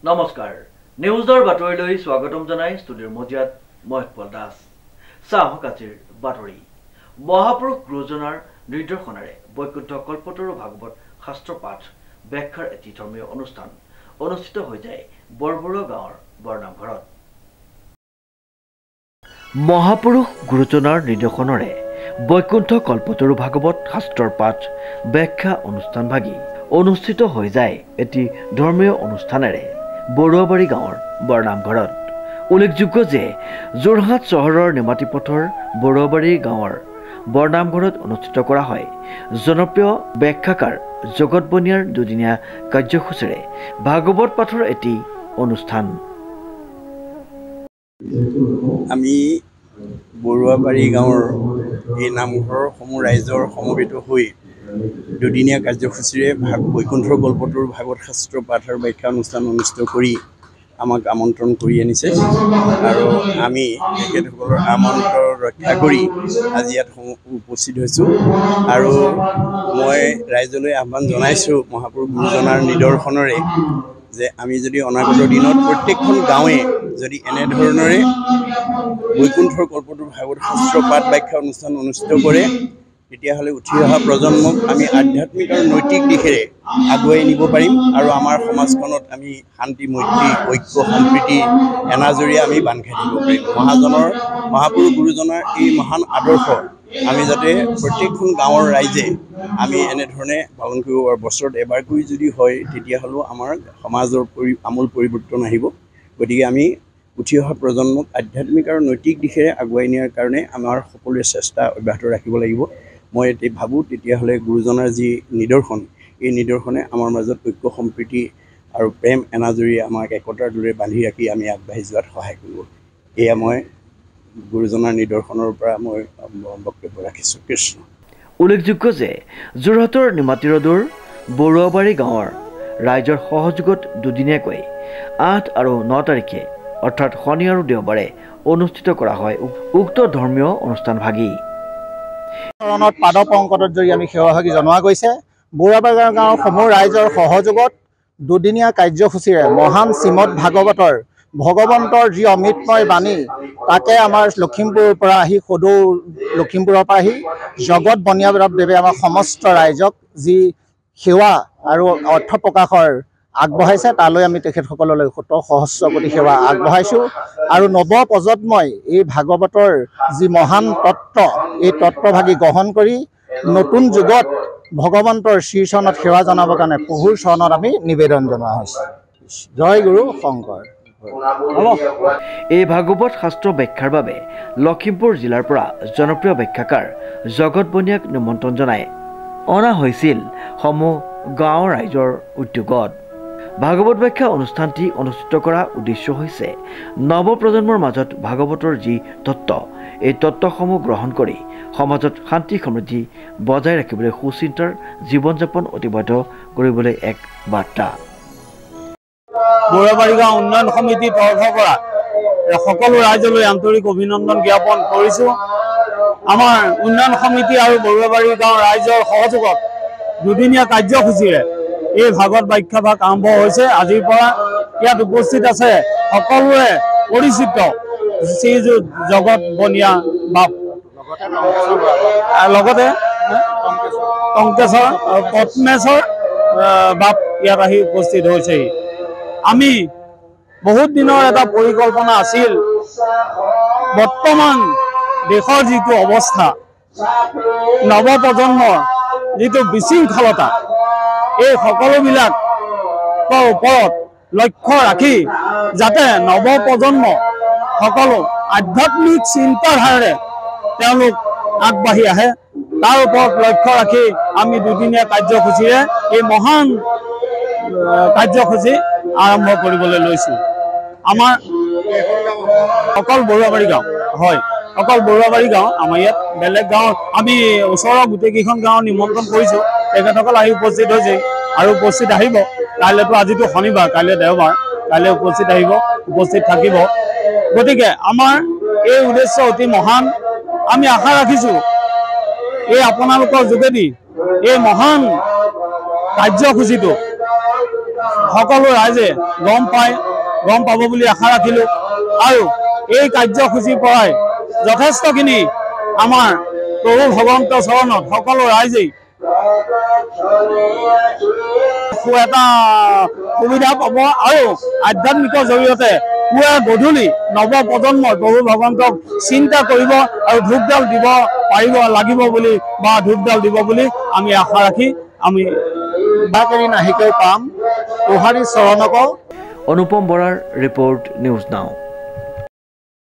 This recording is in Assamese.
নমস্কাৰ নিউজৰ বাতৰিলৈ স্বাগতম জনাই ষ্টুডিঅ'ৰ মজিয়াত মই উৎপল দাস চাহক আজিৰ বাতৰি মহাপুৰুষ গুৰুজনাৰ নিৰ্দেশনাৰে বৈকুণ্ঠ কল্পতৰু ভাগৱত শাস্ত্ৰ পাঠ ব্যাখ্যাৰ এটি ধৰ্মীয় অনুষ্ঠান অনুষ্ঠিত হৈ যায় বৰবৰুৱা গাঁৱৰ বৰনামঘৰত মহাপুৰুষ গুৰুজনাৰ নিৰ্দেশনাৰে বৈকুণ্ঠ কল্পতৰু ভাগৱত শাস্ত্ৰৰ পাঠ ব্যাখ্যা অনুষ্ঠানভাগী অনুষ্ঠিত হৈ যায় এটি ধৰ্মীয় অনুষ্ঠানেৰে বৰুৱাবাৰী গাঁৱৰ বৰনামঘৰত উল্লেখযোগ্য যে যোৰহাট চহৰৰ নিমাতী পথৰ বৰুৱাবাৰী গাঁৱৰ বৰনামঘৰত অনুষ্ঠিত কৰা হয় জনপ্ৰিয় ব্যাখ্যাকাৰ জগত বনিয়াৰ দুদিনীয়া কাৰ্যসূচীৰে ভাগৱত পাঠৰ এটি অনুষ্ঠান আমি বৰুৱাবাৰী গাঁৱৰ এই নামঘৰৰ সমূহ ৰাইজৰ সমবেত হৈ দুদিনীয়া কাৰ্যসূচীৰে বৈকুণ্ঠ কল্পতৰু ভাগৱত শাস্ত্ৰ পাঠ আৰু ব্যাখ্যা অনুষ্ঠান অনুষ্ঠিত কৰি আমাক আমন্ত্ৰণ কৰি আনিছে আৰু আমি তেখেতসকলৰ আমন্ত্ৰণ ৰক্ষা কৰি আজি ইয়াত উপস্থিত হৈছোঁ আৰু মই ৰাইজলৈ আহ্বান জনাইছোঁ মহাপুৰুষ গুৰুজনাৰ নিদৰ্শনৰে যে আমি যদি অনাগত দিনত প্ৰত্যেকখন গাঁৱে যদি এনেধৰণৰে বৈকুণ্ঠৰ কল্পতৰু ভাগৱত শাস্ত্ৰ পাঠ ব্যাখ্যা অনুষ্ঠান অনুষ্ঠিত কৰে তেতিয়াহ'লে উঠি অহা প্ৰজন্মক আমি আধ্যাত্মিক আৰু নৈতিক দিশেৰে আগুৱাই নিব পাৰিম আৰু আমাৰ সমাজখনত আমি শান্তি মৈত্ৰী ঐক্য সম্প্ৰীতি এনাজৰীয়ে আমি বান্ধ খাই দিব পাৰিম মহাপুৰুষ গুৰুজনাৰ এই মহান আদৰ্শ আমি যাতে প্ৰত্যেকখন গাঁৱৰ ৰাইজে আমি এনেধৰণে পালন কৰিব পাৰোঁ বছৰত এবাৰকৈ যদি হয় তেতিয়াহ'লেও আমাৰ সমাজৰ আমূল পৰিৱৰ্তন আহিব গতিকে আমি উঠি অহা প্ৰজন্মক আধ্যাত্মিক আৰু নৈতিক দিশেৰে আগুৱাই নিয়াৰ কাৰণে আমাৰ সকলোৰে চেষ্টা অব্যাহত ৰাখিব লাগিব মই ভাবোঁ তেতিয়াহ'লে গুৰুজনাৰ যি নিদৰ্শন এই নিদৰ্শনে আমাৰ মাজত ঐক্য সম্প্ৰীতি আৰু প্ৰেম এনাজৰী আমাক একতাৰ দৰে বান্ধি ৰাখি আমি আগবাঢ়ি যোৱাত সহায় কৰিব এয়া মই গুৰুজনাৰ নিদৰ্শনৰ পৰা মই বক্তব্য ৰাখিছোঁ কৃষ্ণ উল্লেখযোগ্য যে যোৰহাটৰ নিমাতী ৰোডৰ বৰুৱাবাৰী গাঁৱৰ ৰাইজৰ সহযোগত দুদিনীয়াকৈ 8 আৰু 9 তাৰিখে অৰ্থাৎ শনি আৰু দেওবাৰে অনুষ্ঠিত কৰা হয় উক্ত ধৰ্মীয় অনুষ্ঠানভাগী চৰণত পাদ পংকজত জৰি আমি সেৱাভাগী জনোৱা গৈছে বৰুৱাবাৰী গাঁৱৰ সমূহ ৰাইজৰ সহযোগত দুদিনীয়া কাৰ্যসূচীৰে মহান শ্ৰীমদ ভাগৱতৰ ভগৱন্তৰ যি অমৃতময় বাণী তাকে আমাৰ লখিমপুৰৰ পৰা আহি সদৌ লখিমপুৰৰ পৰা আহি জগত বনিয়াদেৱে আমাৰ সমস্ত ৰাইজক যি সেৱা আৰু অৰ্থ প্ৰকাশৰ আগবঢ়াইছে তালৈ আমি তেখেতসকললৈ সহস্ৰ কোটি সেৱা আগবঢ়াইছোঁ আৰু নৱ প্ৰজন্মই এই ভাগৱতৰ যি মহান তত্ত্ব এই তত্ত্বভাগী গ্ৰহণ কৰি নতুন যুগত ভগৱন্তৰ শ্ৰীচৰণত সেৱা জনাবৰ কাৰণে প্ৰভুৰ চৰণত আমি নিবেদন জনোৱা হৈছে জয় গুৰু শংকৰ এই ভাগৱত শাস্ত্ৰ ব্যাখ্যাৰ বাবে লখিমপুৰ জিলাৰ পৰা জনপ্ৰিয় ব্যাখ্যাকাৰ জগত বনিয়াক নিমন্ত্ৰণ জনাই অনা হৈছিল সমূহ গাঁৱৰ ৰাইজৰ উদ্যোগত ভাগৱত ব্যাখ্যা অনুষ্ঠানটি অনুষ্ঠিত কৰা উদ্দেশ্য হৈছে নৱপ্ৰজন্মৰ মাজত ভাগৱতৰ যি তত্ত্ব এই তত্ত্বসমূহ গ্ৰহণ কৰি সমাজত শান্তি সমৃদ্ধি বজাই ৰাখিবলৈ সুচিন্তাৰ জীৱন যাপন অতিবাহিত কৰিবলৈ এক বাৰ্তা বৰুৱাবাৰী গাঁও উন্নয়ন সমিতিৰ তৰফৰ পৰা সকলো ৰাইজলৈ আন্তৰিক অভিনন্দন জ্ঞাপন কৰিছোঁ আমাৰ উন্নয়ন সমিতি আৰু বৰুৱাবাৰী গাঁৱৰ ৰাইজৰ সহযোগত দুদিনীয়া কাৰ্যসূচীৰে এই ভাগৱত ব্যাখ্যা ভাগ আৰম্ভ হৈছে আজিৰ পৰা ইয়াত উপস্থিত আছে সকলোৱে পৰিচিত শ্ৰীযুত জগত বনিয়া বাপ লগতে টংকেশ্বৰ আৰু পদ্মেশ্বৰ বাপ ইয়াত আহি উপস্থিত হৈছেহি আমি বহুত দিনৰ এটা পৰিকল্পনা আছিল বৰ্তমান দেশৰ যিটো অৱস্থা নৱপ্ৰজন্মৰ যিটো বিশৃংখলতা এই সকলোবিলাকৰ ওপৰত লক্ষ্য ৰাখি যাতে নৱপ্ৰজন্ম সকলো আধ্যাত্মিক চিন্তাধাৰাৰে তেওঁলোক আগবাঢ়ি আহে তাৰ ওপৰত লক্ষ্য ৰাখি আমি দুদিনীয়া কাৰ্যসূচীৰে এই মহান কাৰ্যসূচী আৰম্ভ কৰিবলৈ লৈছোঁ আমাৰ অকল বৰুৱাবাৰী গাঁও হয় অকল বৰুৱাবাৰী গাঁও আমাৰ ইয়াত বেলেগ গাঁৱৰ আমি ওচৰৰ গোটেইকেইখন গাঁৱৰ নিমন্ত্ৰণ কৰিছোঁ তেখেতসকল আহি উপস্থিত হৈছে আৰু উপস্থিত আহিব কাইলৈতো আজিতো শনিবাৰ কাইলৈ দেওবাৰ কাইলৈ উপস্থিত আহিব উপস্থিত থাকিব গতিকে আমাৰ এই উদ্দেশ্য অতি মহান আমি আশা ৰাখিছোঁ এই আপোনালোকৰ যোগেদি এই মহান কাৰ্যসূচীটো সকলো ৰাইজে গম পাব বুলি আশা ৰাখিলোঁ আৰু এই কাৰ্যসূচীৰ পৰাই যথেষ্টখিনি আমাৰ প্ৰভু ভগৱন্তৰ চৰণত সকলো ৰাইজেই এটা সুবিধা পাব আৰু আধ্যাত্মিকৰ জৰিয়তে পুৱা গধূলি নৱপ্ৰজন্মই প্ৰভু ভগৱন্তক চিন্তা কৰিব আৰু ধূপডাল দিব লাগিব বুলি বা ধূপডাল দিব বুলি আমি আশা ৰাখি আমি বাকেৰি নাহিকৈ পাম তোহাৰী চৰণক। অনুপম বৰাৰ ৰিপৰ্ট নিউজ নাও।